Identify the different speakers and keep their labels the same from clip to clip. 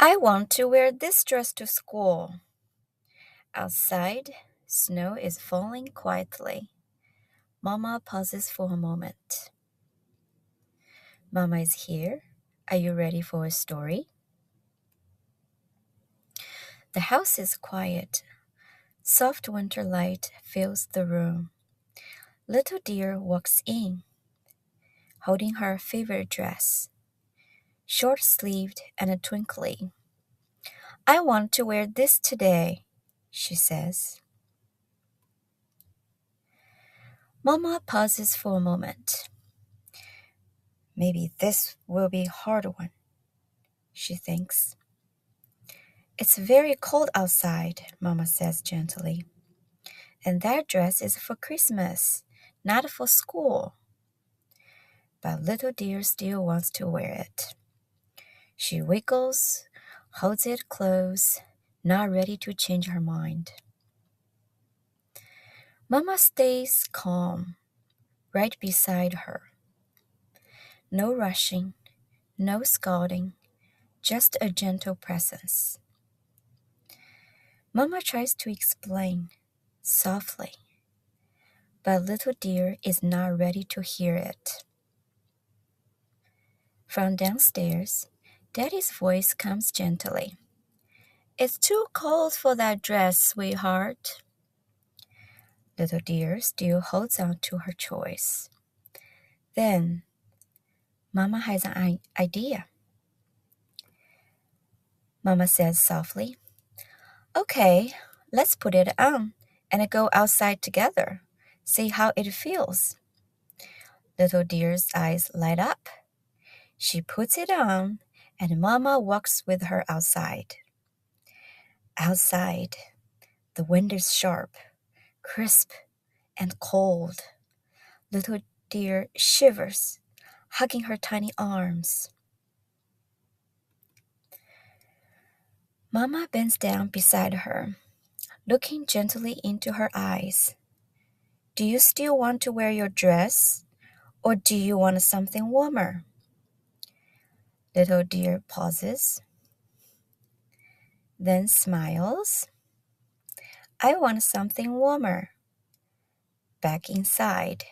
Speaker 1: I want to wear this dress to school. Outside, snow is falling quietly. Mama pauses for a moment. Mama is here. Are you ready for a story? The house is quiet. Soft winter light fills the room. Little dear walks in, holding her favorite dress, short-sleeved and twinkly. I want to wear this today, she says. Mama pauses for a moment. Maybe this will be a hard one, she thinks. It's very cold outside, Mama says gently. And that dress is for Christmas, not for school. But little dear still wants to wear it. She wiggles, holds it close, not ready to change her mind. Mama stays calm, right beside her. No rushing, no scolding, just a gentle presence. Mama tries to explain, softly, but little dear is not ready to hear it. From downstairs, Daddy's voice comes gently. It's too cold for that dress, sweetheart. Little dear still holds on to her choice. Then, Mama has an idea. Mama says softly, Okay, let's put it on and go outside together. See how it feels. Little dear's eyes light up. She puts it on, and Mama walks with her outside. Outside, the wind is sharp, crisp, and cold. Little dear shivers, hugging her tiny arms. Mama bends down beside her, looking gently into her eyes. Do you still want to wear your dress, or do you want something warmer? Little dear pauses, then smiles. I want something warmer. Back inside,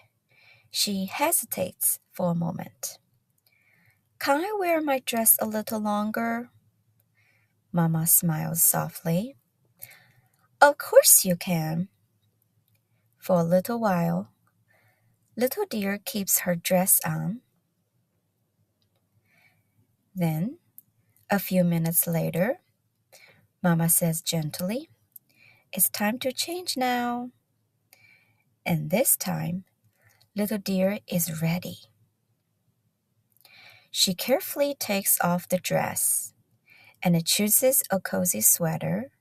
Speaker 1: she hesitates for a moment. Can I wear my dress a little longer? Mama smiles softly. Of course you can. For a little while, little dear keeps her dress on. Then, a few minutes later, Mama says gently, It's time to change now. And this time, little dear is ready. She carefully takes off the dress and chooses a cozy sweater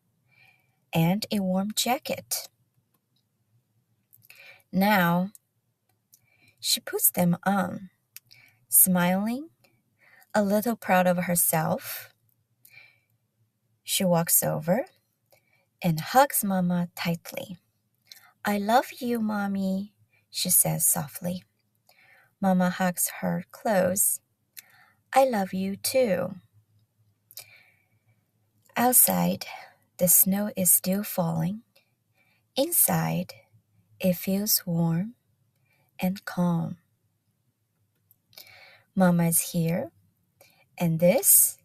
Speaker 1: and a warm jacket. Now, she puts them on, smiling, a little proud of herself. She walks over and hugs Mama tightly. I love you, Mommy, she says softly. Mama hugs her close. I love you too. Outside, the snow is still falling. Inside, it feels warm and calm. Mama is here, and this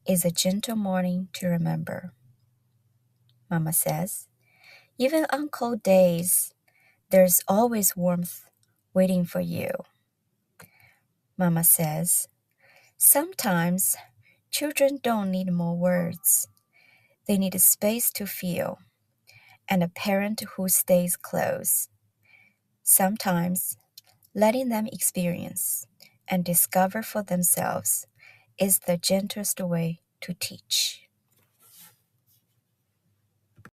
Speaker 1: is a gentle morning to remember. Mama says, even on cold days, there's always warmth waiting for you. Mama says, sometimes children don't need more words. They need a space to feel, and a parent who stays close. Sometimes letting them experience and discover for themselves is the gentlest way to teach.